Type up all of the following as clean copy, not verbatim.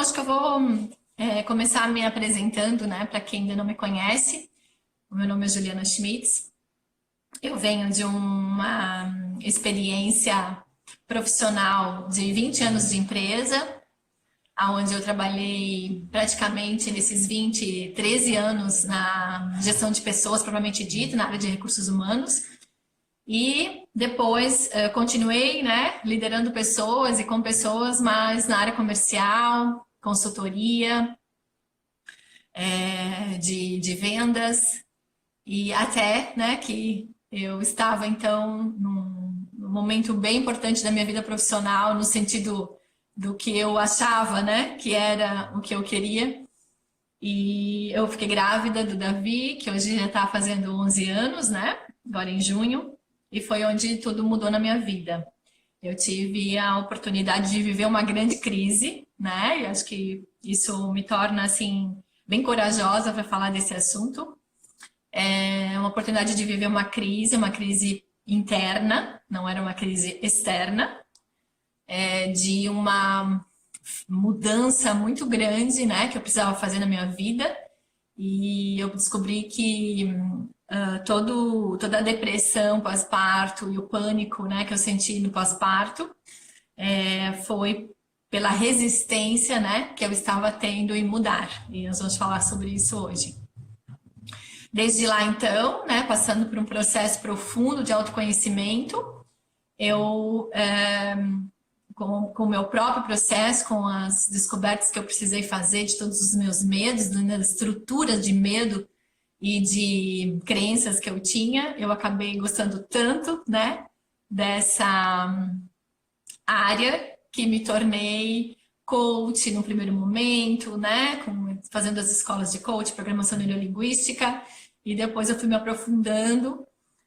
acho que eu vou começar me apresentando, né, para quem ainda não me conhece. O meu nome é Juliana Schmitz. Eu venho de uma experiência profissional de 20 anos de empresa, onde eu trabalhei praticamente nesses 20, 13 anos na gestão de pessoas, propriamente dita, na área de recursos humanos. E depois continuei, né, liderando pessoas e com pessoas, mas na área comercial, consultoria, de vendas, e até, né, que eu estava, então, num momento bem importante da minha vida profissional, no sentido do que eu achava, né, que era o que eu queria. E eu fiquei grávida do Davi, que hoje já está fazendo 11 anos, né, agora em junho, e foi onde tudo mudou na minha vida. Eu tive a oportunidade de viver uma grande crise, né, e acho que isso me torna, assim, bem corajosa para falar desse assunto. É uma oportunidade de viver uma crise interna, não era uma crise externa, de uma mudança muito grande, né, que eu precisava fazer na minha vida. E eu descobri que toda a depressão pós-parto e o pânico, né, que eu senti no pós-parto foi pela resistência, né, que eu estava tendo em mudar. E nós vamos falar sobre isso hoje. Desde lá, então, né, passando por um processo profundo de autoconhecimento, eu, com o meu próprio processo, com as descobertas que eu precisei fazer de todos os meus medos, das estruturas de medo e de crenças que eu tinha, eu acabei gostando tanto, né, dessa área que me tornei coach no primeiro momento, né, fazendo as escolas de coach, programação neurolinguística, e depois eu fui me aprofundando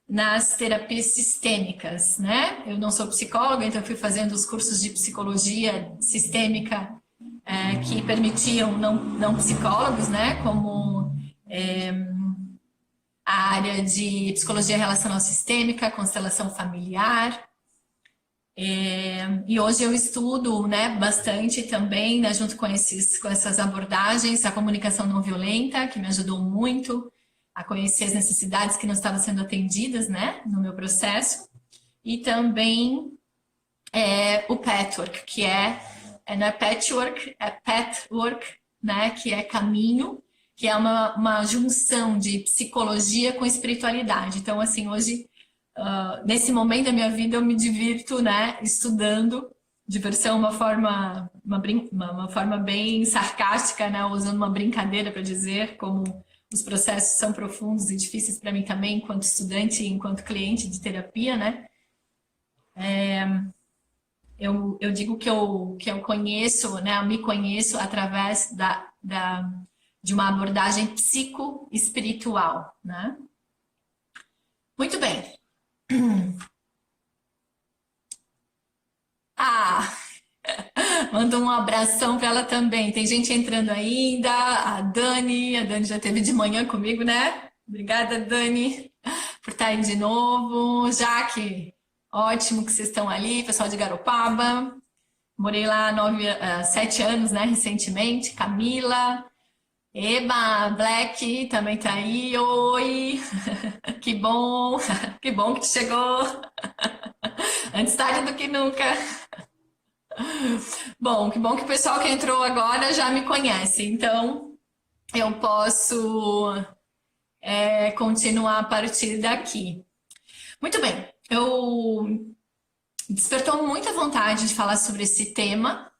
nas terapias sistêmicas, né? Eu não sou psicóloga, então eu fui fazendo os cursos de psicologia sistêmica que permitiam não psicólogos, né, como a área de psicologia relacional sistêmica, constelação familiar. E hoje eu estudo, né, bastante também, né, junto com essas abordagens, a comunicação não violenta, que me ajudou muito a conhecer as necessidades que não estavam sendo atendidas, né, no meu processo. E também o patchwork, que não é patchwork, é pathwork, né, que é caminho, que é uma junção de psicologia com espiritualidade. Então, assim, hoje, nesse momento da minha vida, eu me divirto, né, estudando. Diversão é uma forma bem sarcástica, né, usando uma brincadeira para dizer como os processos são profundos e difíceis para mim também, enquanto estudante e enquanto cliente de terapia, né. Eu digo que eu conheço, né, eu me conheço através de uma abordagem psicoespiritual, né. Muito bem. Manda um abração para ela também. Tem gente entrando ainda. A Dani já esteve de manhã comigo, né? Obrigada, Dani, por estar aí de novo. Jaque, ótimo que vocês estão ali, pessoal de Garopaba. Morei lá 7 anos, né, recentemente. Camila, Eba, Black também tá aí. Oi, que bom que tu chegou. Antes tarde do que nunca. Bom, que bom que o pessoal que entrou agora já me conhece, então eu posso continuar a partir daqui. Muito bem, despertou muita vontade de falar sobre esse tema,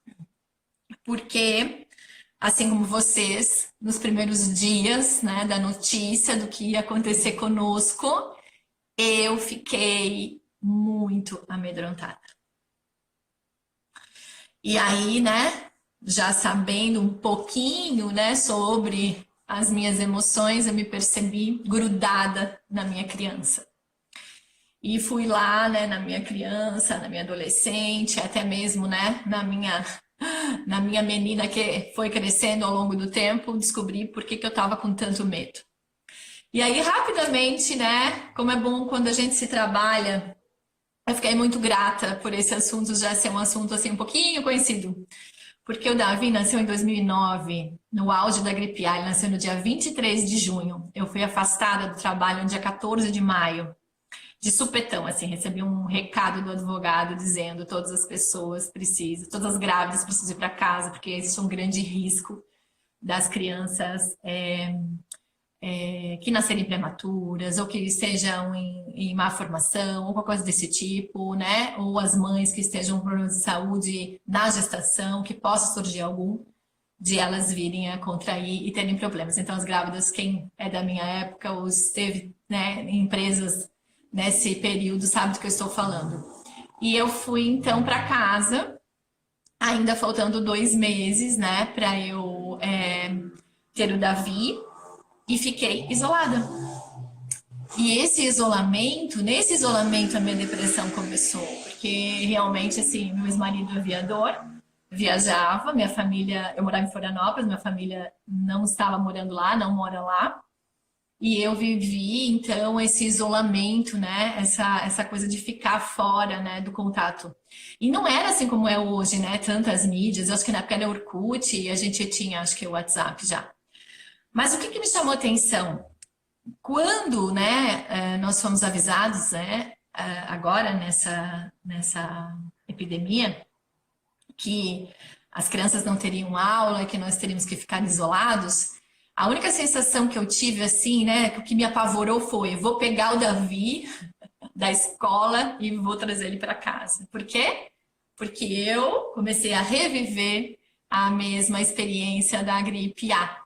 porque, assim como vocês, nos primeiros dias, né, da notícia do que ia acontecer conosco, eu fiquei muito amedrontada. E aí, né, já sabendo um pouquinho, né, sobre as minhas emoções, eu me percebi grudada na minha criança. E fui lá, né, na minha criança, na minha adolescente, até mesmo, né, na minha menina que foi crescendo ao longo do tempo, descobri por que eu estava com tanto medo. E aí, rapidamente, né, como é bom quando a gente se trabalha, eu fiquei muito grata por esse assunto já ser um assunto assim um pouquinho conhecido, Porque o Davi nasceu em 2009, no auge da gripe A, ele nasceu no dia 23 de junho. Eu fui afastada do trabalho no dia 14 de maio, de supetão, assim, recebi um recado do advogado dizendo todas as pessoas precisam, todas as grávidas precisam ir para casa, porque existe um grande risco das crianças que nascerem prematuras, ou que estejam em má formação, ou qualquer coisa desse tipo, né? Ou as mães que estejam com problemas de saúde na gestação, que possa surgir algum de elas virem a contrair e terem problemas. Então, as grávidas, quem é da minha época ou esteve, né, em empresas nesse período, sabe do que eu estou falando. E eu fui, então, para casa, ainda faltando 2 meses, né, para eu ter o Davi, e fiquei isolada. E nesse isolamento a minha depressão começou, porque realmente, assim, meu ex-marido é aviador, viajava, minha família, eu morava em Florianópolis, minha família não estava morando lá, não mora lá, e eu vivi, então, esse isolamento, né, essa coisa de ficar fora, né, do contato. E não era assim como é hoje, né, tantas mídias, eu acho que na época era Orkut e a gente tinha, acho que o WhatsApp já. Mas o que me chamou a atenção? Quando, né, nós fomos avisados, né, agora nessa epidemia, que as crianças não teriam aula, que nós teríamos que ficar isolados, a única sensação que eu tive, assim, né, que me apavorou foi: vou pegar o Davi da escola e vou trazer ele para casa. Por quê? Porque eu comecei a reviver a mesma experiência da gripe A.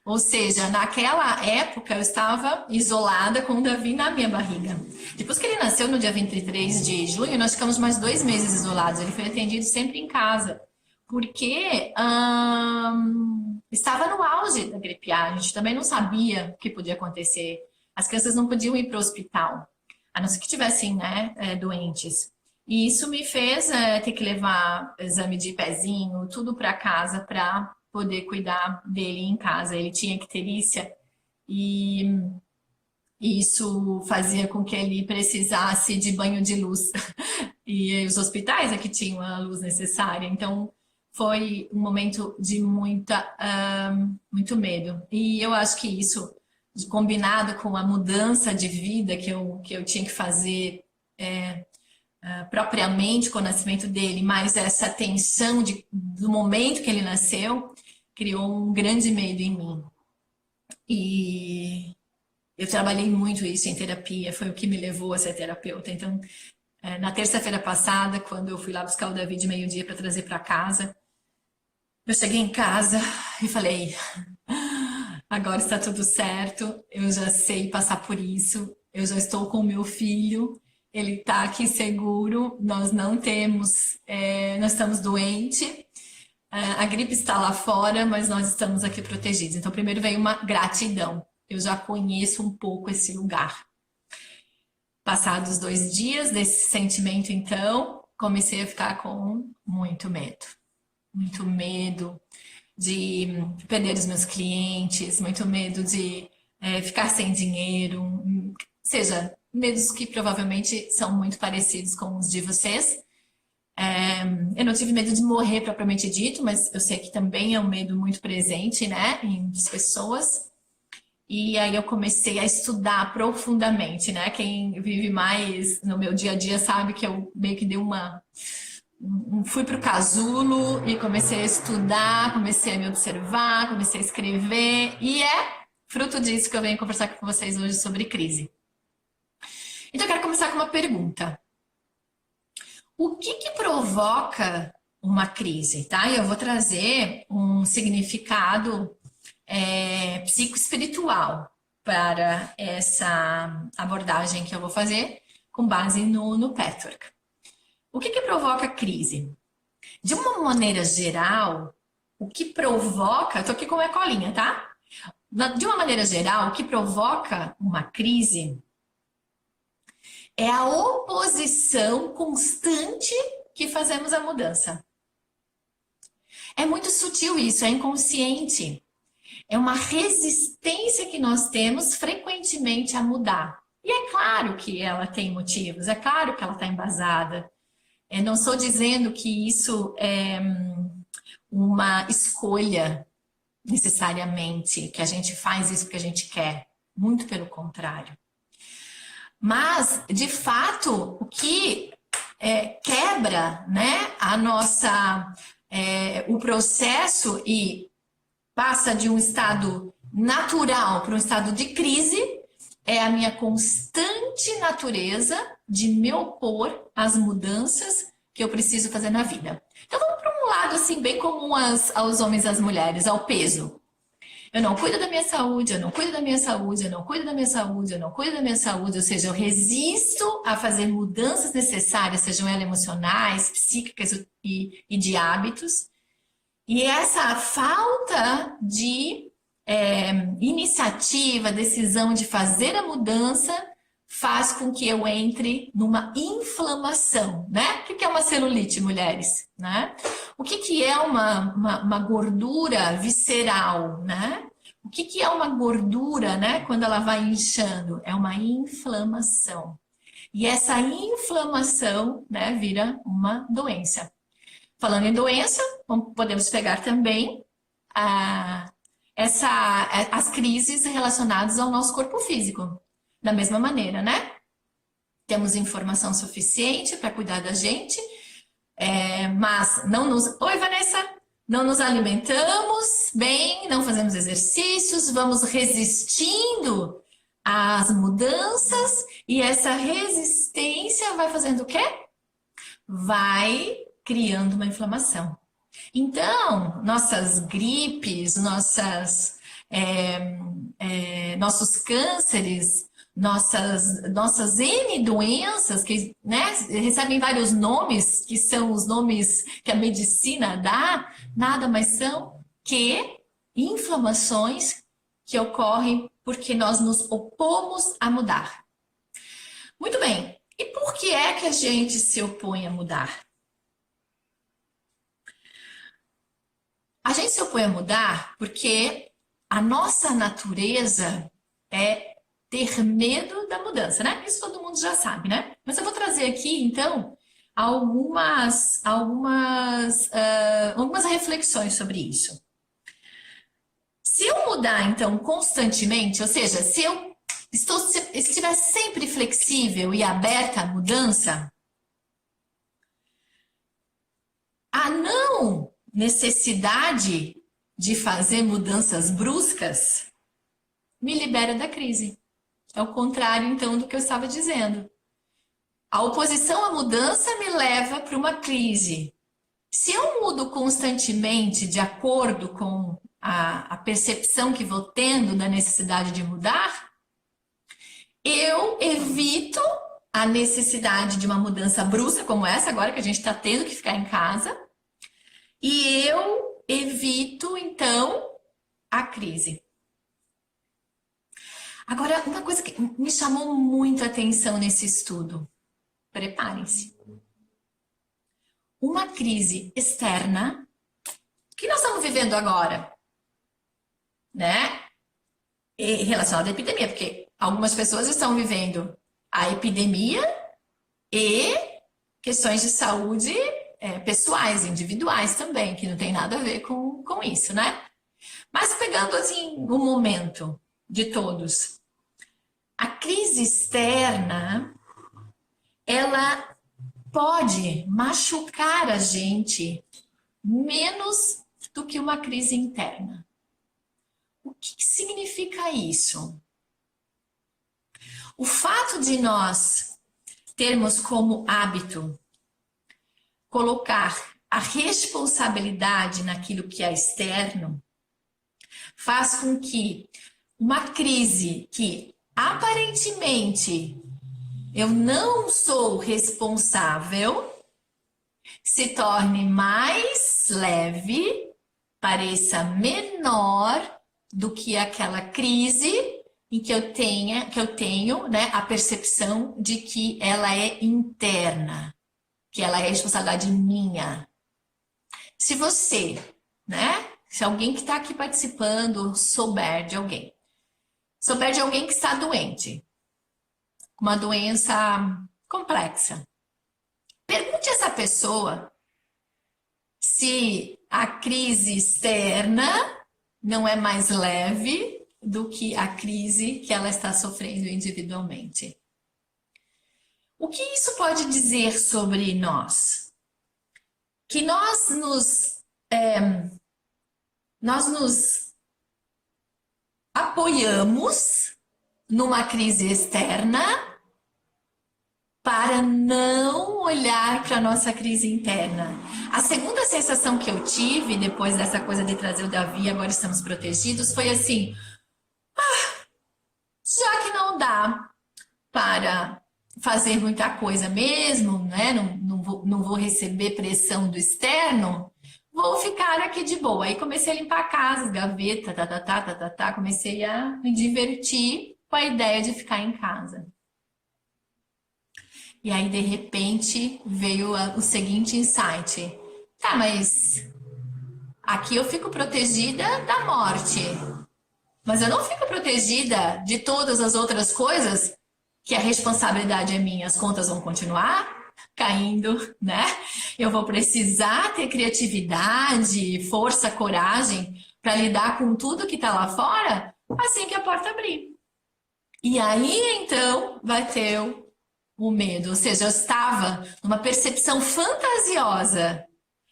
Ou seja, naquela época eu estava isolada com o Davi na minha barriga. Depois que ele nasceu no dia 23 de junho, nós ficamos mais 2 meses isolados. Ele foi atendido sempre em casa, porque estava no auge da gripe A. A gente também não sabia o que podia acontecer. As crianças não podiam ir para o hospital, a não ser que tivessem, né, doentes. E isso me fez ter que levar exame de pezinho, tudo para casa, para poder cuidar dele em casa. Ele tinha icterícia e isso fazia com que ele precisasse de banho de luz. E os hospitais é que tinham a luz necessária. Então, foi um momento de muito medo. E eu acho que isso, combinado com a mudança de vida que eu tinha que fazer propriamente com o nascimento dele, mas essa tensão do momento que ele nasceu, criou um grande medo em mim. E eu trabalhei muito isso em terapia, foi o que me levou a ser terapeuta. Então, na terça-feira passada, quando eu fui lá buscar o Davi de meio-dia para trazer para casa, eu cheguei em casa e falei: agora está tudo certo, eu já sei passar por isso, eu já estou com o meu filho, ele está aqui seguro, nós não temos, nós estamos doentes, a gripe está lá fora, mas nós estamos aqui protegidos. Então, primeiro veio uma gratidão. Eu já conheço um pouco esse lugar. Passados 2 dias desse sentimento, então, comecei a ficar com muito medo. Muito medo de perder os meus clientes, muito medo de ficar sem dinheiro, ou seja, medos que provavelmente são muito parecidos com os de vocês. Eu não tive medo de morrer propriamente dito, mas eu sei que também é um medo muito presente, né, em pessoas. E aí eu comecei a estudar profundamente, né? Quem vive mais no meu dia a dia sabe que eu meio que dei fui para o casulo e comecei a estudar, comecei a me observar, comecei a escrever, e é fruto disso que eu venho conversar com vocês hoje sobre crise. Então eu quero começar com uma pergunta. O que provoca uma crise, tá? E eu vou trazer um significado psicoespiritual para essa abordagem que eu vou fazer com base no Patrick. O que provoca crise? De uma maneira geral, o que provoca... Estou aqui com a minha colinha, tá? De uma maneira geral, o que provoca uma crise é a oposição constante que fazemos à mudança. É muito sutil isso, é inconsciente. É uma resistência que nós temos frequentemente a mudar. E é claro que ela tem motivos, é claro que ela está embasada. Não estou dizendo que isso uma escolha necessariamente, que a gente faz isso porque a gente quer. Muito pelo contrário. Mas, de fato, o que quebra, né, o processo e passa de um estado natural para um estado de crise é a minha constante natureza de me opor às mudanças que eu preciso fazer na vida. Então vamos para um lado assim bem comum aos homens e às mulheres, ao peso. Eu não cuido da minha saúde, eu não cuido da minha saúde, eu não cuido da minha saúde, eu não cuido da minha saúde, ou seja, eu resisto a fazer mudanças necessárias, sejam elas emocionais, psíquicas e de hábitos. E essa falta de iniciativa, decisão de fazer a mudança, faz com que eu entre numa inflamação, né? O que é uma celulite, mulheres? Né? O que é uma gordura visceral, né? O que é uma gordura, né? Quando ela vai inchando? É uma inflamação. E essa inflamação, né, vira uma doença. Falando em doença, podemos pegar também as crises relacionadas ao nosso corpo físico. Da mesma maneira, né? Temos informação suficiente para cuidar da gente, mas não nos... Oi, Vanessa! Não nos alimentamos bem, não fazemos exercícios, vamos resistindo às mudanças e essa resistência vai fazendo o quê? Vai criando uma inflamação. Então, nossas gripes, nossos cânceres, nossas N doenças que, né, recebem vários nomes, que são os nomes que a medicina dá, nada mais são que inflamações que ocorrem porque nós nos opomos a mudar. Muito bem, e por que é que a gente se opõe a mudar? A gente se opõe a mudar porque a nossa natureza é ter medo da mudança, né? Isso todo mundo já sabe, né? Mas eu vou trazer aqui, então, algumas reflexões sobre isso. Se eu mudar, então, constantemente, ou seja, se eu estiver sempre flexível e aberta à mudança, a não necessidade de fazer mudanças bruscas me libera da crise. É o contrário, então, do que eu estava dizendo. A oposição à mudança me leva para uma crise. Se eu mudo constantemente de acordo com a percepção que vou tendo da necessidade de mudar, eu evito a necessidade de uma mudança brusca como essa, agora que a gente está tendo que ficar em casa, e eu evito, então, a crise. Agora, uma coisa que me chamou muito a atenção nesse estudo, preparem-se. Uma crise externa, que nós estamos vivendo agora, né? Relacionada à epidemia, porque algumas pessoas estão vivendo a epidemia e questões de saúde pessoais, individuais também, que não tem nada a ver com isso, né? Mas pegando assim o momento de todos, a crise externa, ela pode machucar a gente menos do que uma crise interna. O que significa isso? O fato de nós termos como hábito colocar a responsabilidade naquilo que é externo faz com que uma crise que aparentemente eu não sou responsável se torne mais leve, pareça menor do que aquela crise em que eu tenho, né, a percepção de que ela é interna, que ela é responsabilidade minha. Se você, né, se alguém que está aqui participando souber de alguém que está doente, uma doença complexa, pergunte a essa pessoa se a crise externa não é mais leve do que a crise que ela está sofrendo individualmente. O que isso pode dizer sobre nós? Que nós nos apoiamos numa crise externa para não olhar para a nossa crise interna. A segunda sensação que eu tive depois dessa coisa de trazer o Davi, agora estamos protegidos, foi assim, já que não dá para fazer muita coisa mesmo, né? Não vou receber pressão do externo, vou ficar aqui de boa. Aí comecei a limpar a casa, gaveta, comecei a me divertir com a ideia de ficar em casa. E aí, de repente, veio o seguinte insight. Tá, mas aqui eu fico protegida da morte. Mas eu não fico protegida de todas as outras coisas que a responsabilidade é minha. As contas vão continuar caindo, né? Eu vou precisar ter criatividade, força, coragem para lidar com tudo que está lá fora assim que a porta abrir. E aí, então, vai ter o medo. Ou seja, eu estava numa percepção fantasiosa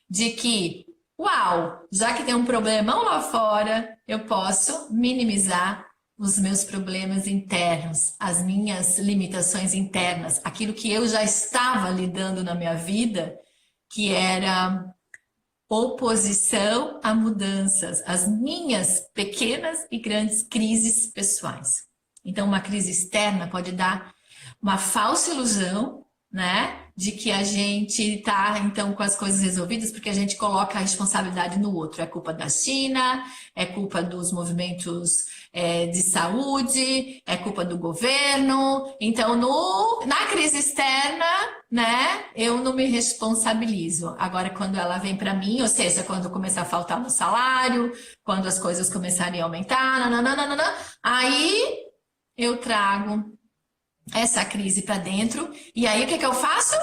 de que, uau, já que tem um problemão lá fora, eu posso minimizar os meus problemas internos, as minhas limitações internas, aquilo que eu já estava lidando na minha vida, que era oposição a mudanças, as minhas pequenas e grandes crises pessoais. Então, uma crise externa pode dar uma falsa ilusão, né, de que a gente está, então, com as coisas resolvidas, porque a gente coloca a responsabilidade no outro. É culpa da China, é culpa dos movimentos de saúde, é culpa do governo. Então, na crise externa, né, eu não me responsabilizo. Agora, quando ela vem para mim, ou seja, quando começar a faltar no salário, quando as coisas começarem a aumentar, aí eu trago essa crise para dentro, e aí o que eu faço?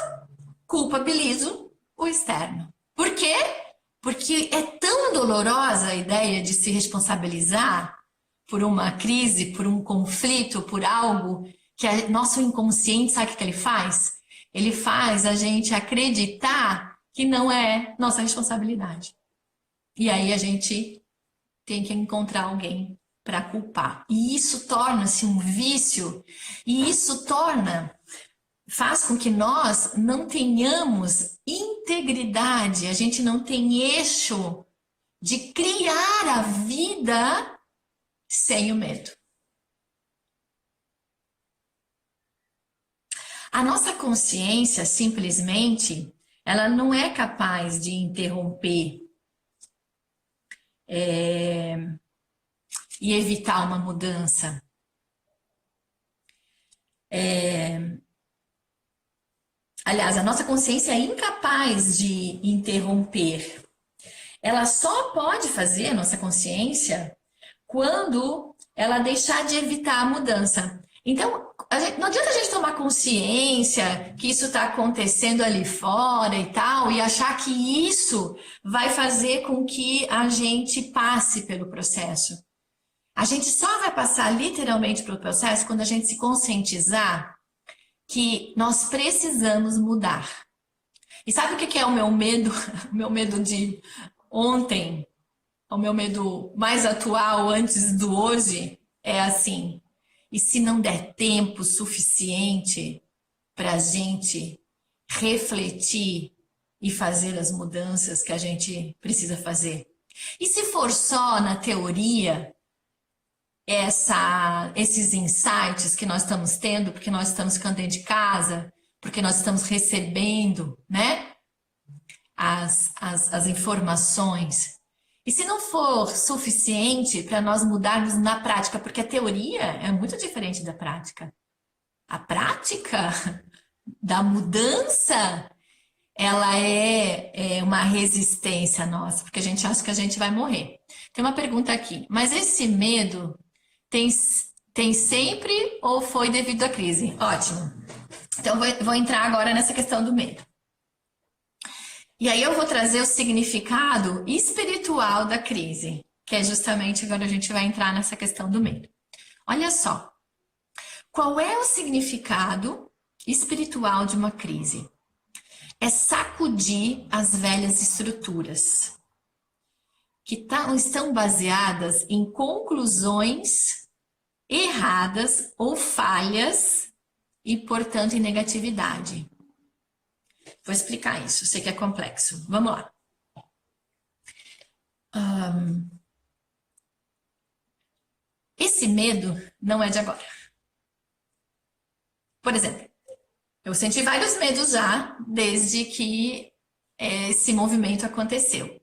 Culpabilizo o externo. Por quê? Porque é tão dolorosa a ideia de se responsabilizar por uma crise, por um conflito, por algo que nosso inconsciente, sabe o que ele faz? Ele faz a gente acreditar que não é nossa responsabilidade. E aí a gente tem que encontrar alguém para culpar. E isso torna-se um vício, e isso faz com que nós não tenhamos integridade, a gente não tem eixo de criar a vida sem o medo. A nossa consciência, simplesmente, ela não é capaz de interromper e evitar uma mudança. Aliás, a nossa consciência é incapaz de interromper. Ela só pode fazer, a nossa consciência, quando ela deixar de evitar a mudança. Então, não adianta a gente tomar consciência que isso está acontecendo ali fora e tal, e achar que isso vai fazer com que a gente passe pelo processo. A gente só vai passar literalmente pelo processo quando a gente se conscientizar que nós precisamos mudar. E sabe o que é o meu medo? O meu medo de ontem, o meu medo mais atual antes do hoje é assim: e se não der tempo suficiente para a gente refletir e fazer as mudanças que a gente precisa fazer? E se for só na teoria, esses insights que nós estamos tendo, porque nós estamos ficando dentro de casa, porque nós estamos recebendo, né, as informações. E se não for suficiente para nós mudarmos na prática, porque a teoria é muito diferente da prática. A prática da mudança, ela é uma resistência nossa, porque a gente acha que a gente vai morrer. Tem uma pergunta aqui, mas esse medo tem sempre ou foi devido à crise? Ótimo. Então, vou entrar agora nessa questão do medo. E aí eu vou trazer o significado espiritual da crise, que é justamente agora a gente vai entrar nessa questão do medo. Olha só, qual é o significado espiritual de uma crise? É sacudir as velhas estruturas que estão baseadas em conclusões erradas ou falhas e, portanto, em negatividade. Vou explicar isso, sei que é complexo. Vamos lá. Esse medo não é de agora. Por exemplo, eu senti vários medos já desde que esse movimento aconteceu.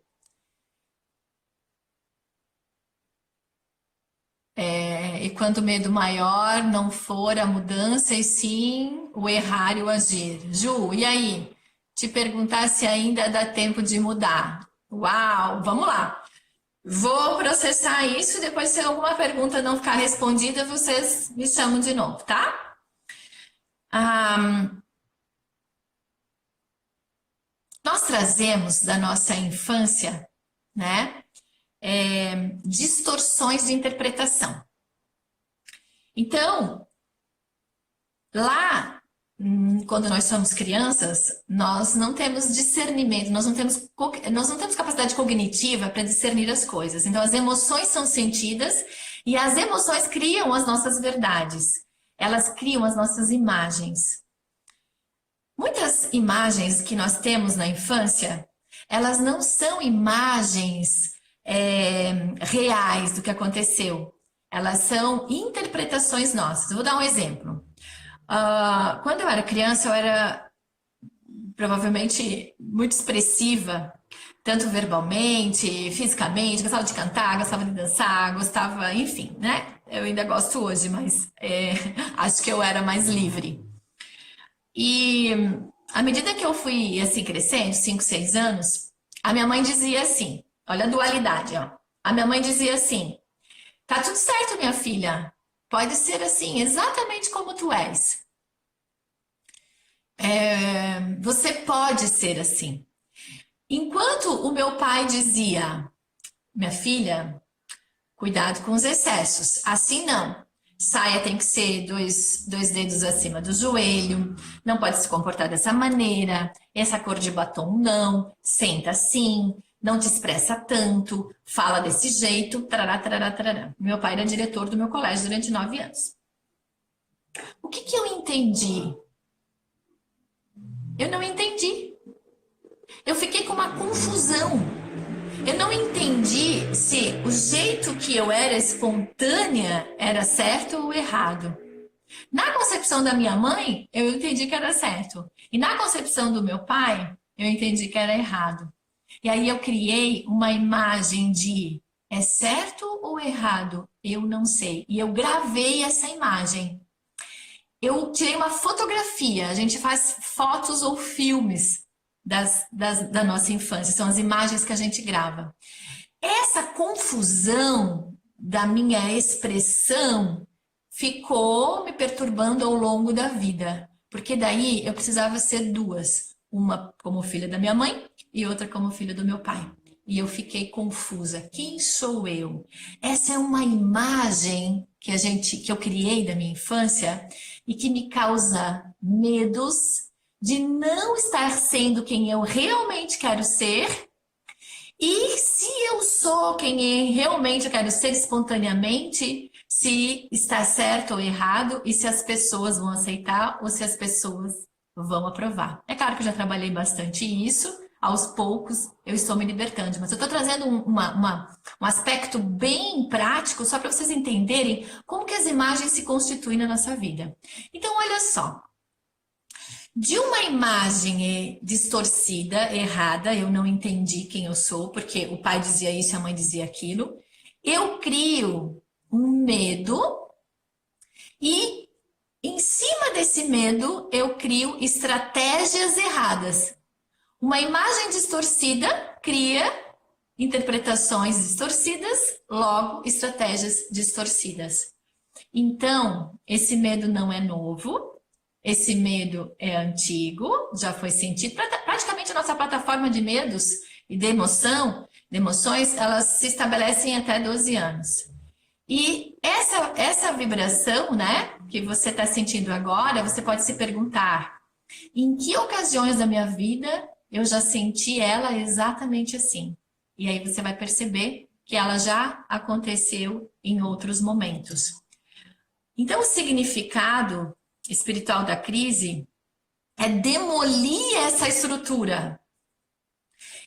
E quanto medo maior não for a mudança, e sim o errar e o agir. Ju, e aí? Te perguntar se ainda dá tempo de mudar. Uau, vamos lá. Vou processar isso e depois, se alguma pergunta não ficar respondida, vocês me chamam de novo, tá? Nós trazemos da nossa infância, né, distorções de interpretação. Então, lá, quando nós somos crianças, nós não temos discernimento, nós não temos capacidade cognitiva para discernir as coisas. Então, as emoções são sentidas e as emoções criam as nossas verdades. Elas criam as nossas imagens. Muitas imagens que nós temos na infância, elas não são imagens reais do que aconteceu. Elas são interpretações nossas. Eu vou dar um exemplo. Quando eu era criança, eu era provavelmente muito expressiva, tanto verbalmente, fisicamente, gostava de cantar, gostava de dançar, gostava, enfim, né? Eu ainda gosto hoje, mas acho que eu era mais livre. E à medida que eu fui assim crescendo, 5, 6 anos, a minha mãe dizia assim, olha a dualidade, ó. A minha mãe dizia assim, tá tudo certo, minha filha, pode ser assim, exatamente como tu és. Você pode ser assim. Enquanto o meu pai dizia, minha filha, cuidado com os excessos, assim não. Saia tem que ser dois dedos acima do joelho, não pode se comportar dessa maneira, essa cor de batom não, senta assim, não te expressa tanto, fala desse jeito, tarará, tarará, tarará. Meu pai era diretor do meu colégio durante 9 anos. O que eu entendi? Eu não entendi. Eu fiquei com uma confusão. Eu não entendi se o jeito que eu era espontânea era certo ou errado. Na concepção da minha mãe, eu entendi que era certo. E na concepção do meu pai, eu entendi que era errado. E aí eu criei uma imagem de é certo ou errado? Eu não sei. E eu gravei essa imagem. Eu tirei uma fotografia. A gente faz fotos ou filmes da nossa infância, são as imagens que a gente grava. Essa confusão da minha expressão ficou me perturbando ao longo da vida, porque daí eu precisava ser duas, uma como filha da minha mãe e outra como filha do meu pai. E eu fiquei confusa. Quem sou eu? Essa é uma imagem que eu criei da minha infância e que me causa medos de não estar sendo quem eu realmente quero ser. E se eu sou quem realmente eu quero ser espontaneamente, se está certo ou errado, e se as pessoas vão aceitar ou se as pessoas vão aprovar. É claro que eu já trabalhei bastante isso, aos poucos eu estou me libertando, mas eu estou trazendo um aspecto bem prático só para vocês entenderem como que as imagens se constituem na nossa vida. Então, olha só. De uma imagem distorcida, errada, eu não entendi quem eu sou, porque o pai dizia isso e a mãe dizia aquilo. Eu crio um medo e, em cima desse medo, eu crio estratégias erradas. Uma imagem distorcida cria interpretações distorcidas, logo, estratégias distorcidas. Então, esse medo não é novo. esse medo é antigo, já foi sentido. Praticamente a nossa plataforma de medos e de emoções, elas se estabelecem até 12 anos. E essa vibração, né, que você está sentindo agora, você pode se perguntar: em que ocasiões da minha vida eu já senti ela exatamente assim? E aí você vai perceber que ela já aconteceu em outros momentos. Então, o significado espiritual da crise é demolir essa estrutura.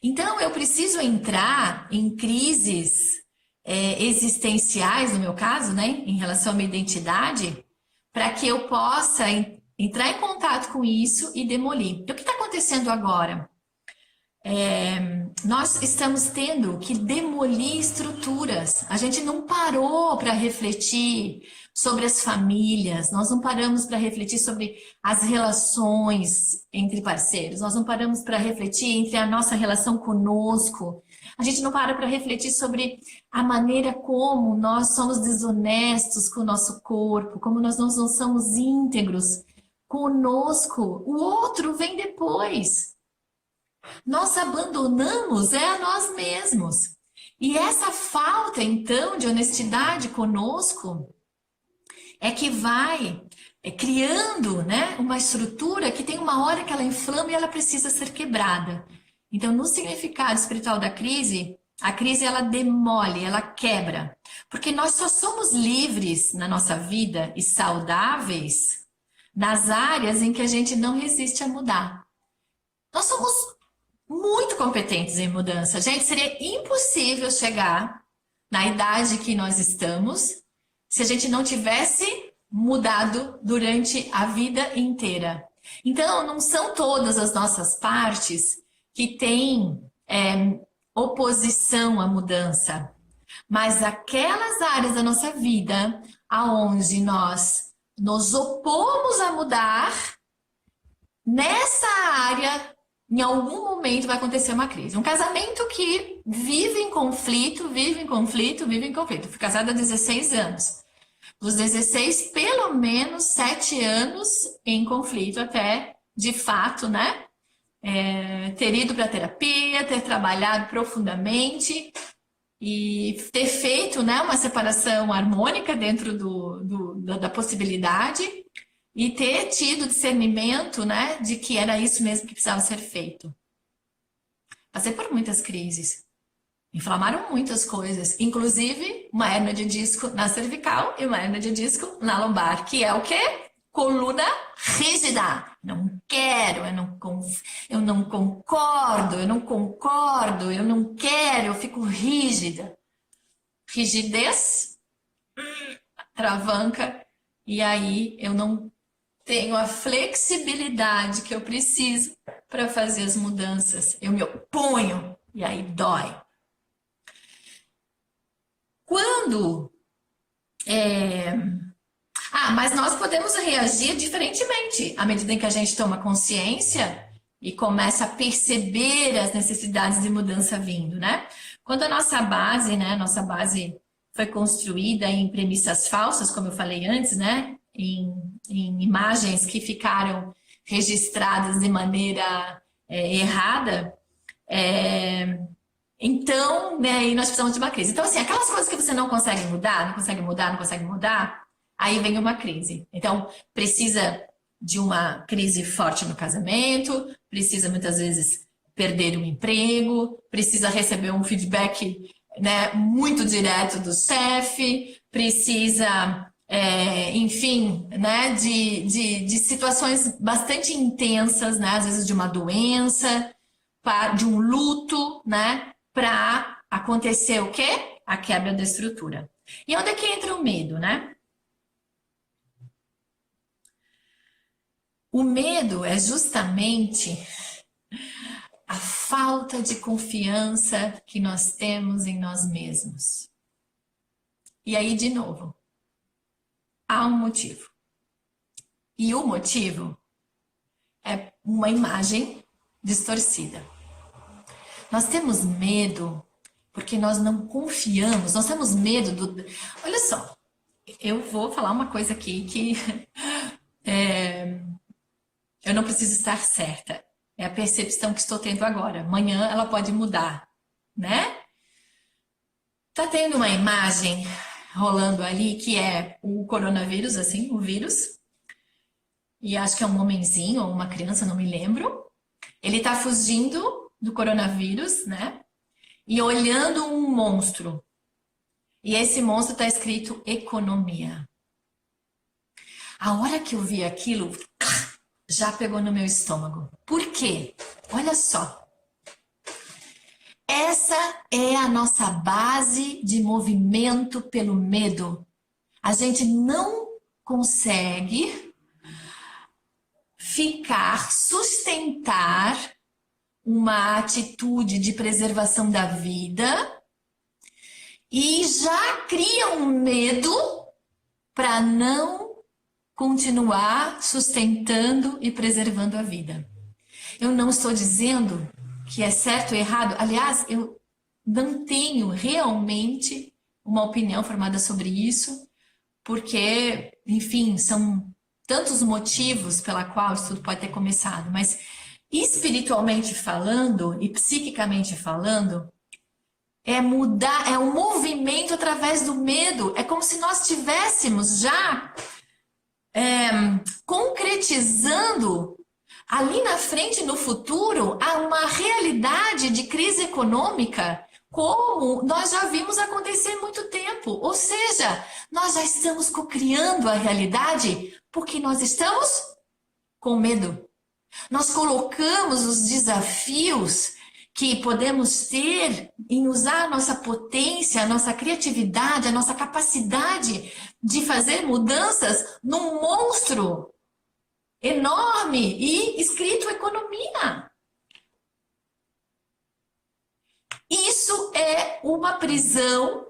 Então, eu preciso entrar em crises existenciais, no meu caso, né, em relação à minha identidade, para que eu possa entrar em contato com isso e demolir. Então, o que está acontecendo agora? Nós estamos tendo que demolir estruturas. A gente não parou para refletir sobre as famílias, nós não paramos para refletir sobre as relações entre parceiros, nós não paramos para refletir entre a nossa relação conosco, a gente não para refletir sobre a maneira como nós somos desonestos com o nosso corpo, como nós não somos íntegros conosco. O outro vem depois. Nós abandonamos a nós mesmos. E essa falta, então, de honestidade conosco é que vai criando, né, uma estrutura que tem uma hora que ela inflama e ela precisa ser quebrada. Então, no significado espiritual da crise, a crise ela demole, ela quebra. Porque nós só somos livres na nossa vida e saudáveis nas áreas em que a gente não resiste a mudar. Nós somos muito competentes em mudança. Gente, seria impossível chegar na idade que nós estamos se a gente não tivesse mudado durante a vida inteira. Então, não são todas as nossas partes que têm oposição à mudança, mas aquelas áreas da nossa vida aonde nós nos opomos a mudar, nessa área em algum momento vai acontecer uma crise. Um casamento que vive em conflito, vive em conflito, vive em conflito. Fui casada há 16 anos. Dos 16, pelo menos 7 anos em conflito, até de fato, né? Ter ido para terapia, ter trabalhado profundamente e ter feito, né, uma separação harmônica dentro da possibilidade. E ter tido discernimento, né, de que era isso mesmo que precisava ser feito. Passei por muitas crises. Inflamaram muitas coisas, inclusive uma hérnia de disco na cervical e uma hérnia de disco na lombar, que é o quê? Coluna rígida. Não quero, eu não concordo, eu não quero, eu fico rígida. Rigidez, travanca, e aí eu não tenho a flexibilidade que eu preciso para fazer as mudanças. Eu me oponho e aí dói. Quando... mas nós podemos reagir diferentemente à medida em que a gente toma consciência e começa a perceber as necessidades de mudança vindo, né? Quando a nossa base, né, foi construída em premissas falsas, como eu falei antes, né? Em imagens que ficaram registradas de maneira errada, então, né, aí nós precisamos de uma crise. Então, assim, aquelas coisas que você não consegue mudar, aí vem uma crise. Então, precisa de uma crise forte no casamento, precisa muitas vezes perder um emprego, precisa receber um feedback, né, muito direto do chefe, precisa... enfim, né, de situações bastante intensas, né, às vezes de uma doença, de um luto, né, para acontecer o quê? A quebra da estrutura. E onde é que entra o medo, né? O medo é justamente a falta de confiança que nós temos em nós mesmos. E aí, de novo, há um motivo. E o motivo é uma imagem distorcida. Nós temos medo porque nós não confiamos, nós temos medo do... Olha só, eu vou falar uma coisa aqui que Eu não preciso estar certa. É a percepção que estou tendo agora. Amanhã ela pode mudar, né? Tá tendo uma imagem rolando ali que é o coronavírus, assim, o vírus. E acho que é um homenzinho ou uma criança, não me lembro. Ele tá fugindo do coronavírus, né? E olhando um monstro. E esse monstro tá escrito economia. A hora que eu vi aquilo, já pegou no meu estômago. Por quê? Olha só. Essa é a nossa base de movimento pelo medo. A gente não consegue sustentar uma atitude de preservação da vida e já cria um medo para não continuar sustentando e preservando a vida. Eu não estou dizendo que é certo ou errado. Aliás, eu não tenho realmente uma opinião formada sobre isso, porque, enfim, são tantos motivos pela qual isso tudo pode ter começado. Mas espiritualmente falando e psiquicamente falando, é mudar, é um movimento através do medo. É como se nós tivéssemos já concretizando ali na frente, no futuro, há uma realidade de crise econômica, como nós já vimos acontecer há muito tempo. Ou seja, nós já estamos cocriando a realidade porque nós estamos com medo. Nós colocamos os desafios que podemos ter em usar a nossa potência, a nossa criatividade, a nossa capacidade de fazer mudanças num monstro enorme e escrito economia. Isso é uma prisão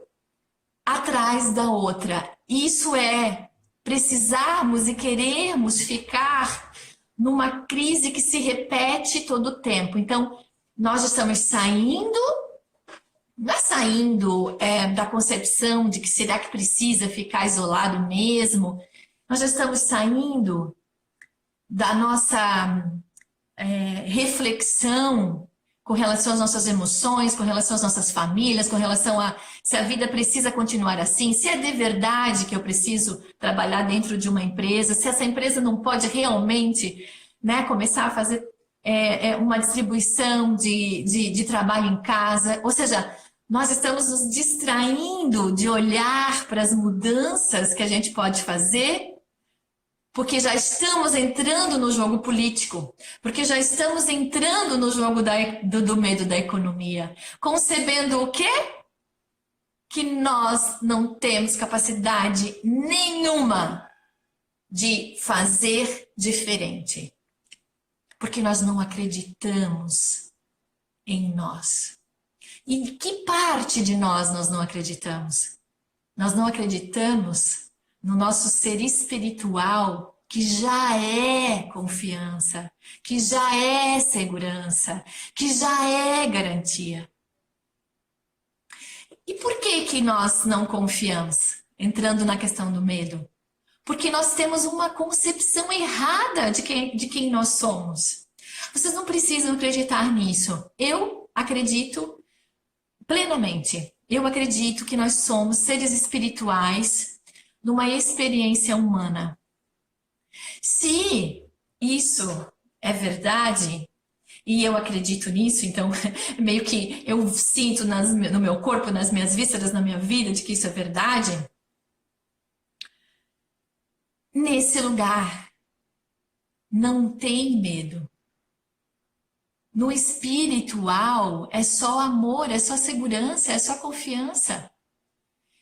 atrás da outra. Isso é precisarmos e querermos ficar numa crise que se repete todo o tempo. Então, nós estamos saindo, não é saindo da concepção de que será que precisa ficar isolado mesmo. Nós já estamos saindo da nossa reflexão com relação às nossas emoções, com relação às nossas famílias, com relação a se a vida precisa continuar assim, se é de verdade que eu preciso trabalhar dentro de uma empresa, se essa empresa não pode realmente, né, começar a fazer uma distribuição de trabalho em casa. Ou seja, nós estamos nos distraindo de olhar para as mudanças que a gente pode fazer, porque já estamos entrando no jogo político, porque já estamos entrando no jogo do medo da economia, concebendo o quê? Que nós não temos capacidade nenhuma de fazer diferente, porque nós não acreditamos em nós. E em que parte de nós não acreditamos? Nós não acreditamos no nosso ser espiritual, que já é confiança, que já é segurança, que já é garantia. E por que nós não confiamos? Entrando na questão do medo. Porque nós temos uma concepção errada de quem nós somos. Vocês não precisam acreditar nisso. Eu acredito plenamente. Eu acredito que nós somos seres espirituais numa experiência humana. Se isso é verdade, e eu acredito nisso, então meio que eu sinto no meu corpo, nas minhas vísceras, na minha vida, de que isso é verdade, nesse lugar não tem medo. No espiritual é só amor, é só segurança, é só confiança.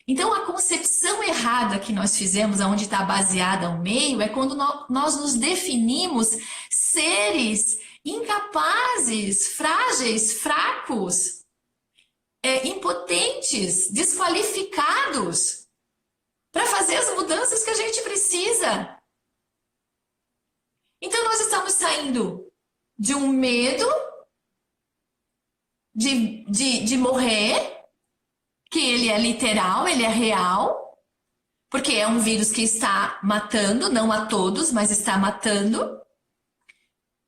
Então, a concepção errada que nós fizemos, onde está baseada o meio, é quando nós nos definimos seres incapazes, frágeis, fracos, impotentes, desqualificados para fazer as mudanças que a gente precisa. Então, nós estamos saindo de um medo de morrer, que ele é literal, ele é real, porque é um vírus que está matando, não a todos, mas está matando.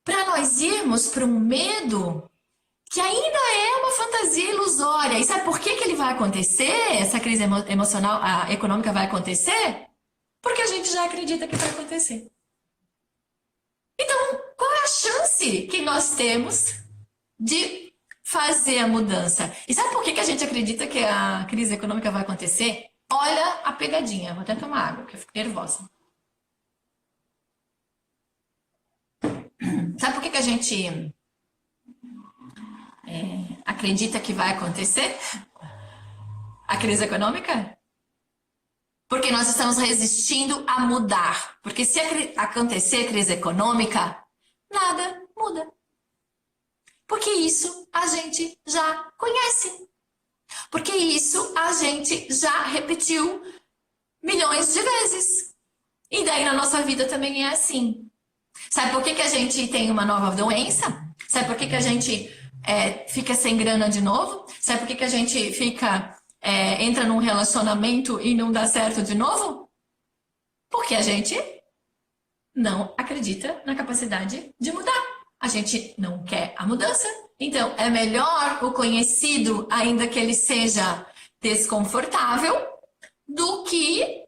para nós irmos para um medo que ainda é uma fantasia ilusória. E sabe por que que ele vai acontecer? Essa crise emocional, econômica vai acontecer? Porque a gente já acredita que vai acontecer. Então, qual é a chance que nós temos de fazer a mudança? E sabe por que que a gente acredita que a crise econômica vai acontecer? Olha a pegadinha. Vou até tomar água, porque eu fico nervosa. Sabe por que que a gente acredita que vai acontecer a crise econômica? Porque nós estamos resistindo a mudar. Porque se acontecer crise econômica, nada muda. Porque isso a gente já conhece. Porque isso a gente já repetiu milhões de vezes. E daí na nossa vida também é assim. Sabe por que que a gente tem uma nova doença? Sabe por que que a gente fica sem grana de novo? Sabe por que que a gente entra num relacionamento e não dá certo de novo? Porque a gente não acredita na capacidade de mudar. A gente não quer a mudança. Então, é melhor o conhecido, ainda que ele seja desconfortável, do que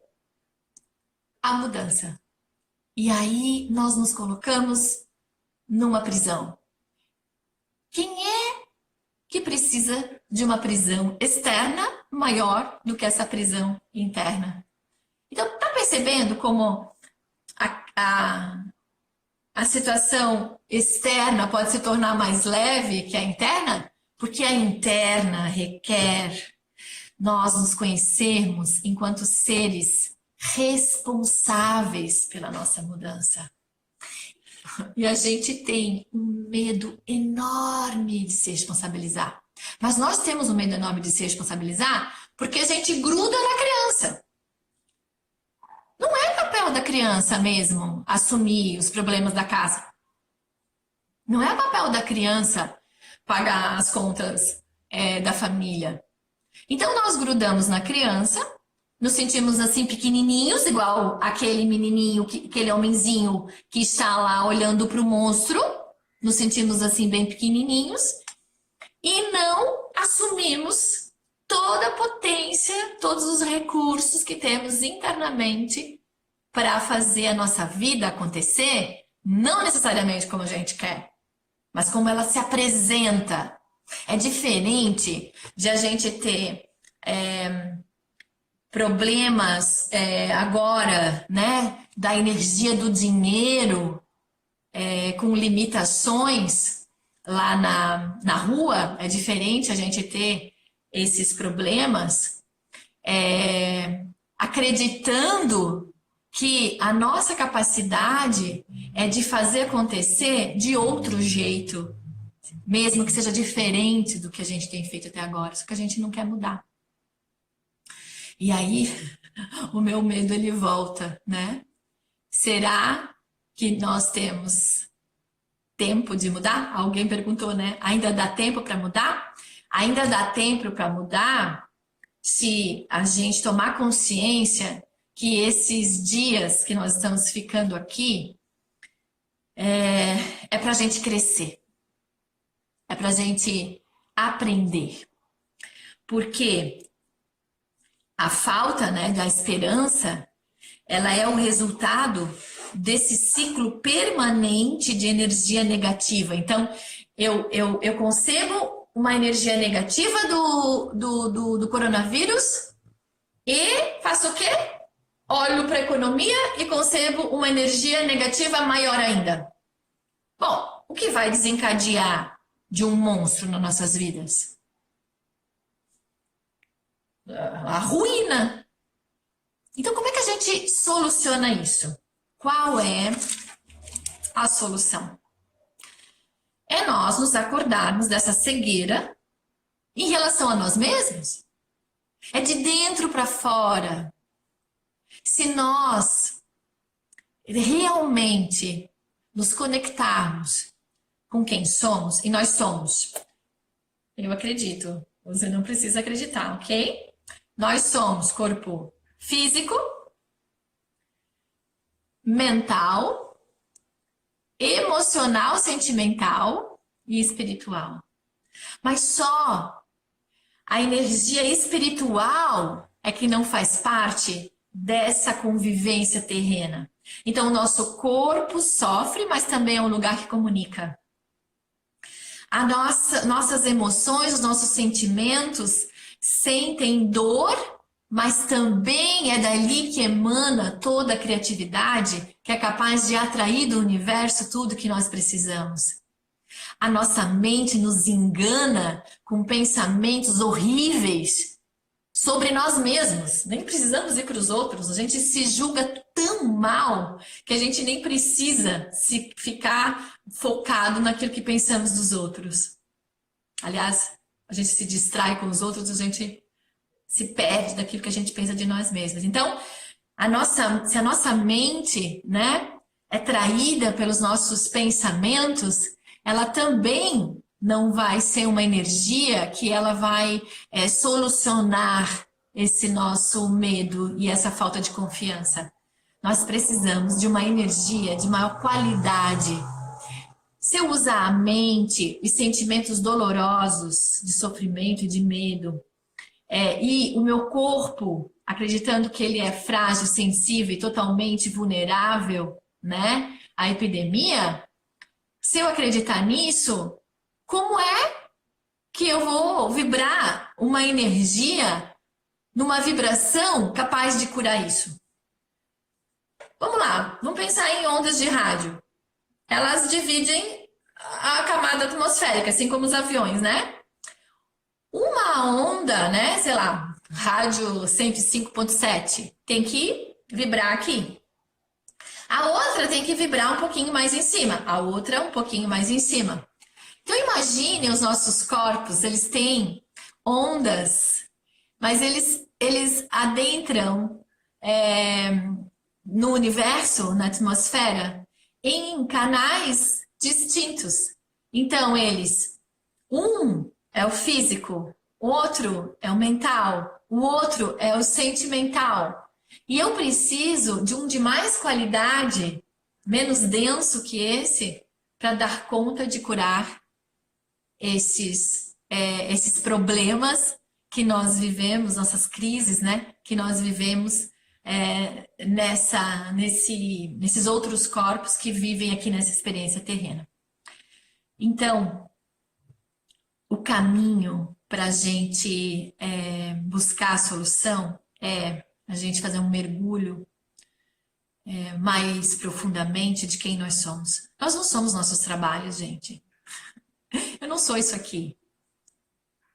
a mudança. E aí nós nos colocamos numa prisão. Quem é que precisa de uma prisão externa maior do que essa prisão interna? Então, tá percebendo como a situação externa pode se tornar mais leve que a interna? Porque a interna requer nós nos conhecermos enquanto seres responsáveis pela nossa mudança. E a gente tem um medo enorme de se responsabilizar. Mas nós temos um medo enorme de se responsabilizar porque a gente gruda na criança. Não é papel da criança mesmo assumir os problemas da casa. Não é papel da criança pagar as contas da família. Então nós grudamos na criança, nos sentimos assim pequenininhos, igual aquele menininho, aquele homenzinho que está lá olhando para o monstro. Nos sentimos assim bem pequenininhos e não assumimos toda a potência, todos os recursos que temos internamente para fazer a nossa vida acontecer, não necessariamente como a gente quer, mas como ela se apresenta. É diferente de a gente ter problemas agora, né, da energia do dinheiro com limitações lá na rua. É diferente a gente ter esses problemas acreditando que a nossa capacidade é de fazer acontecer de outro jeito, mesmo que seja diferente do que a gente tem feito até agora, só que a gente não quer mudar. E aí, o meu medo, ele volta, né? Será que nós temos tempo de mudar? Alguém perguntou, né? Ainda dá tempo para mudar? Ainda dá tempo para mudar se a gente tomar consciência que esses dias que nós estamos ficando aqui é para a gente crescer. É para a gente aprender. Porque a falta, né, da esperança, ela é o resultado desse ciclo permanente de energia negativa. Então, eu concebo uma energia negativa do coronavírus e faço o quê? Olho para a economia e concebo uma energia negativa maior ainda. Bom, o que vai desencadear de um monstro nas nossas vidas? A ruína. Então, como é que a gente soluciona isso? Qual é a solução? É nós nos acordarmos dessa cegueira em relação a nós mesmos. É de dentro para fora. Se nós realmente nos conectarmos com quem somos, e nós somos, eu acredito, você não precisa acreditar, ok? Nós somos corpo físico, mental, emocional, sentimental e espiritual. Mas só a energia espiritual é que não faz parte dessa convivência terrena. Então, o nosso corpo sofre, mas também é um lugar que comunica. Nossas emoções, os nossos sentimentos sentem dor, mas também é dali que emana toda a criatividade que é capaz de atrair do universo tudo que nós precisamos. A nossa mente nos engana com pensamentos horríveis sobre nós mesmos. Nem precisamos ir para os outros. A gente se julga tão mal que a gente nem precisa ficar focado naquilo que pensamos dos outros. Aliás, a gente se distrai com os outros, a gente se perde daquilo que a gente pensa de nós mesmos. Então, se a nossa mente, né, é traída pelos nossos pensamentos, ela também não vai ser uma energia que ela vai solucionar esse nosso medo e essa falta de confiança. Nós precisamos de uma energia de maior qualidade. Se eu usar a mente e sentimentos dolorosos de sofrimento e de medo, e o meu corpo, acreditando que ele é frágil, sensível e totalmente vulnerável, né, à epidemia, se eu acreditar nisso, como é que eu vou vibrar uma energia numa vibração capaz de curar isso? Vamos lá, vamos pensar em ondas de rádio. Elas dividem a camada atmosférica, assim como os aviões, né? Uma onda, né, sei lá, rádio 105.7, tem que vibrar aqui. A outra tem que vibrar um pouquinho mais em cima, a outra um pouquinho mais em cima. Então imagine os nossos corpos, eles têm ondas, mas eles adentram no universo, na atmosfera, em canais distintos. Então um é o físico, o outro é o mental, o outro é o sentimental. E eu preciso de um de mais qualidade, menos denso que esse, para dar conta de curar esses problemas que nós vivemos, nossas crises, né? Que nós vivemos nesses outros corpos que vivem aqui nessa experiência terrena. Então, o caminho para a gente buscar a solução é a gente fazer um mergulho mais profundamente de quem nós somos. Nós não somos nossos trabalhos, gente. Eu não sou isso aqui.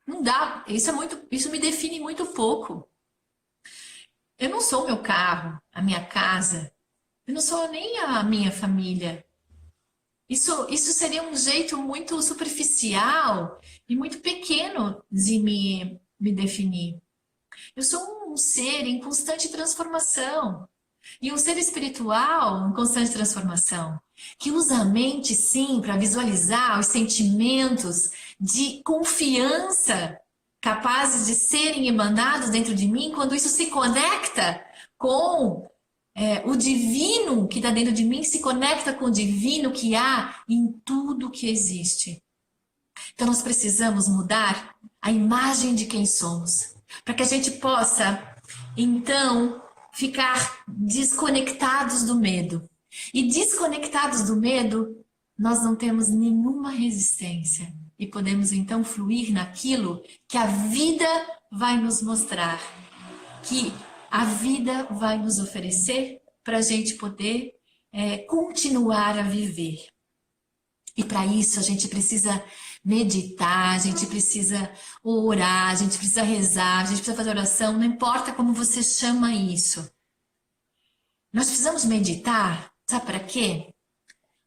Não dá. Isso me define muito pouco. Eu não sou o meu carro, a minha casa. Eu não sou nem a minha família. Isso seria um jeito muito superficial e muito pequeno de me definir. Eu sou um ser em constante transformação. E um ser espiritual em constante transformação. Que usa a mente, sim, para visualizar os sentimentos de confiança capazes de serem emanados dentro de mim quando isso se conecta com o divino que está dentro de mim, se conecta com o divino que há em tudo que existe. Então nós precisamos mudar a imagem de quem somos, para que a gente possa, então, ficar desconectados do medo. E desconectados do medo, nós não temos nenhuma resistência. E podemos, então, fluir naquilo que a vida vai nos mostrar. Que a vida vai nos oferecer para a gente poder continuar a viver. E para isso a gente precisa meditar, a gente precisa orar, a gente precisa rezar, a gente precisa fazer oração, não importa como você chama isso. Nós precisamos meditar, sabe para quê?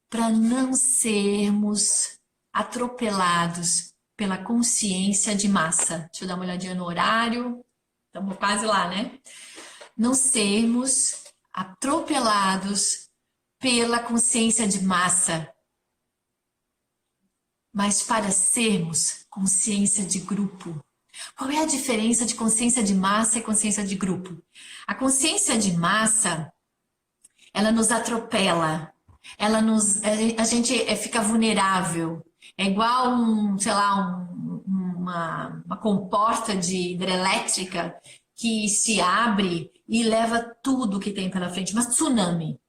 Para não sermos atropelados pela consciência de massa. Deixa eu dar uma olhadinha no horário, estamos quase lá, né? Não sermos atropelados pela consciência de massa, mas para sermos consciência de grupo. Qual é a diferença de consciência de massa e consciência de grupo? A consciência de massa, ela nos atropela, A gente fica vulnerável. É igual sei lá, uma comporta de hidrelétrica que se abre e leva tudo que tem pela frente. Mas tsunami,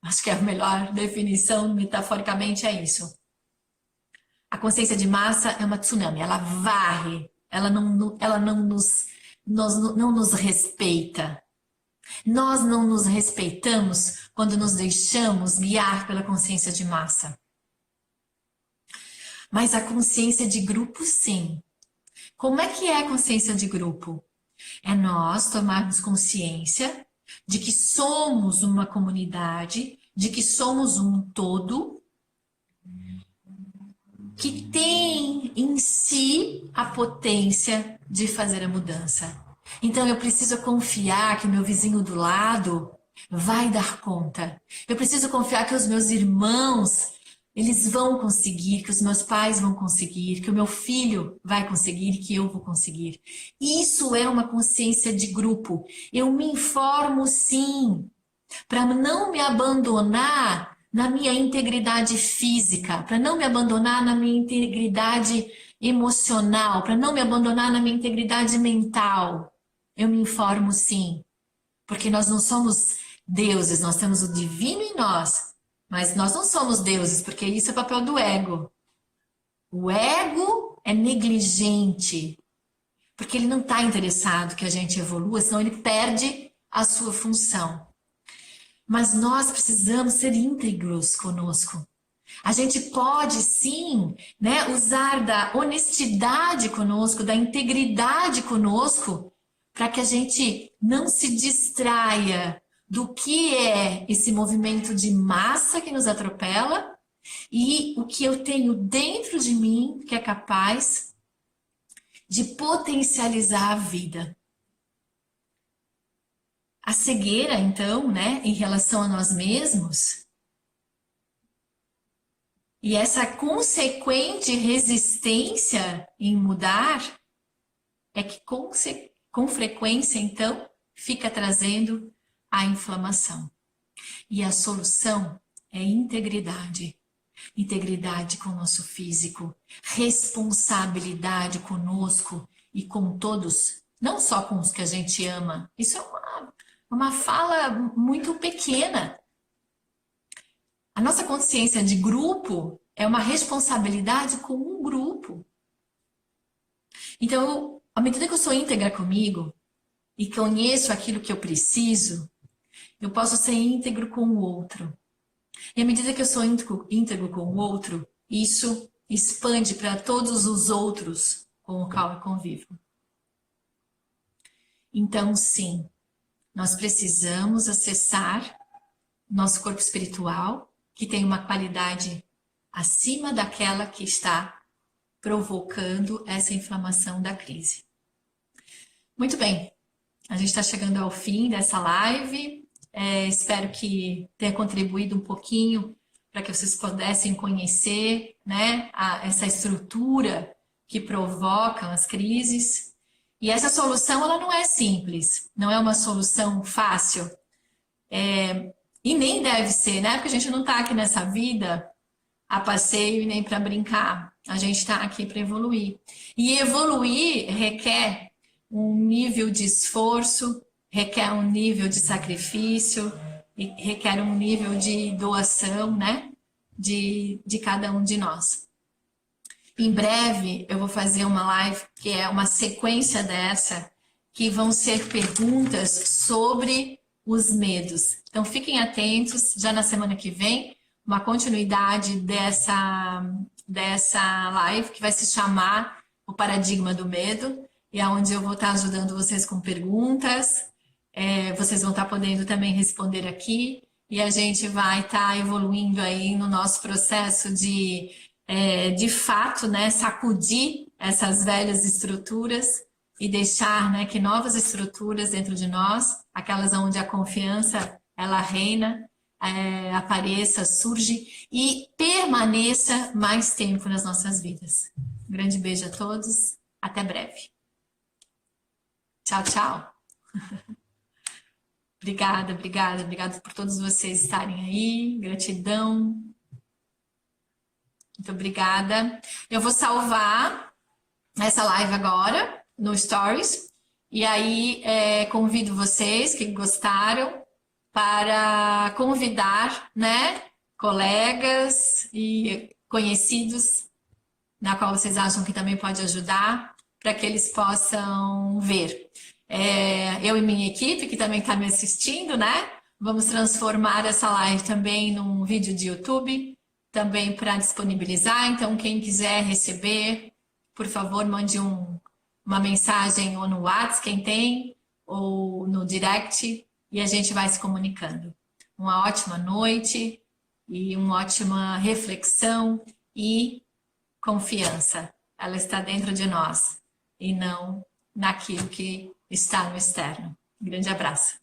acho que é a melhor definição, metaforicamente, é isso. A consciência de massa é uma tsunami, ela varre, ela não nos respeita. Nós não nos respeitamos quando nos deixamos guiar pela consciência de massa. Mas a consciência de grupo, sim. Como é que é a consciência de grupo? É nós tomarmos consciência de que somos uma comunidade, de que somos um todo, que tem em si a potência de fazer a mudança. Então eu preciso confiar que o meu vizinho do lado vai dar conta. Eu preciso confiar que os meus irmãos, eles vão conseguir, que os meus pais vão conseguir, que o meu filho vai conseguir, que eu vou conseguir. Isso é uma consciência de grupo. Eu me informo sim, para não me abandonar na minha integridade física, para não me abandonar na minha integridade emocional, para não me abandonar na minha integridade mental. Eu me informo sim, porque nós não somos deuses, nós temos o divino em nós, mas nós não somos deuses, porque isso é papel do ego. O ego é negligente, porque ele não está interessado que a gente evolua, senão ele perde a sua função. Mas nós precisamos ser íntegros conosco. A gente pode sim, né, usar da honestidade conosco, da integridade conosco, para que a gente não se distraia do que é esse movimento de massa que nos atropela e o que eu tenho dentro de mim que é capaz de potencializar a vida. A cegueira, então, né, em relação a nós mesmos, e essa consequente resistência em mudar, é que com frequência, então, fica trazendo a inflamação. E a solução é integridade. Integridade com o nosso físico, responsabilidade conosco e com todos, não só com os que a gente ama. Isso é uma fala muito pequena. A nossa consciência de grupo é uma responsabilidade com um grupo. Então, à medida que eu sou íntegra comigo e conheço aquilo que eu preciso, eu posso ser íntegro com o outro. E à medida que eu sou íntegro com o outro, isso expande para todos os outros com o qual eu convivo. Então, sim, nós precisamos acessar nosso corpo espiritual, que tem uma qualidade acima daquela que está provocando essa inflamação da crise. Muito bem, a gente está chegando ao fim dessa live. Espero que tenha contribuído um pouquinho para que vocês pudessem conhecer, né, essa estrutura que provoca as crises. E essa solução, ela não é simples, não é uma solução fácil. E nem deve ser, né? Porque a gente não está aqui nessa vida a passeio e nem para brincar. A gente está aqui para evoluir. E evoluir requer um nível de esforço, requer um nível de sacrifício, requer um nível de doação, né? De cada um de nós. Em breve eu vou fazer uma live que é uma sequência dessa, que vão ser perguntas sobre os medos. Então fiquem atentos, já na semana que vem, uma continuidade dessa live que vai se chamar O Paradigma do Medo, e é onde eu vou estar ajudando vocês com perguntas, vocês vão estar podendo também responder aqui, e a gente vai estar evoluindo aí no nosso processo de fato, né, sacudir essas velhas estruturas e deixar, né, que novas estruturas dentro de nós, aquelas onde a confiança ela reina, apareça, surge e permaneça mais tempo nas nossas vidas. Um grande beijo a todos, até breve. Tchau, tchau. Obrigada, obrigada, obrigada por todos vocês estarem aí. Gratidão. Muito obrigada. Eu vou salvar essa live agora no Stories. E aí convido vocês que gostaram para convidar, né, colegas e conhecidos na qual vocês acham que também pode ajudar, para que eles possam ver. Eu e minha equipe, que também está me assistindo, né? Vamos transformar essa live também num vídeo de YouTube, também para disponibilizar. Então, quem quiser receber, por favor, mande uma mensagem ou no WhatsApp, quem tem, ou no direct, e a gente vai se comunicando. Uma ótima noite e uma ótima reflexão e confiança. Ela está dentro de nós e não naquilo que está no externo. Um grande abraço.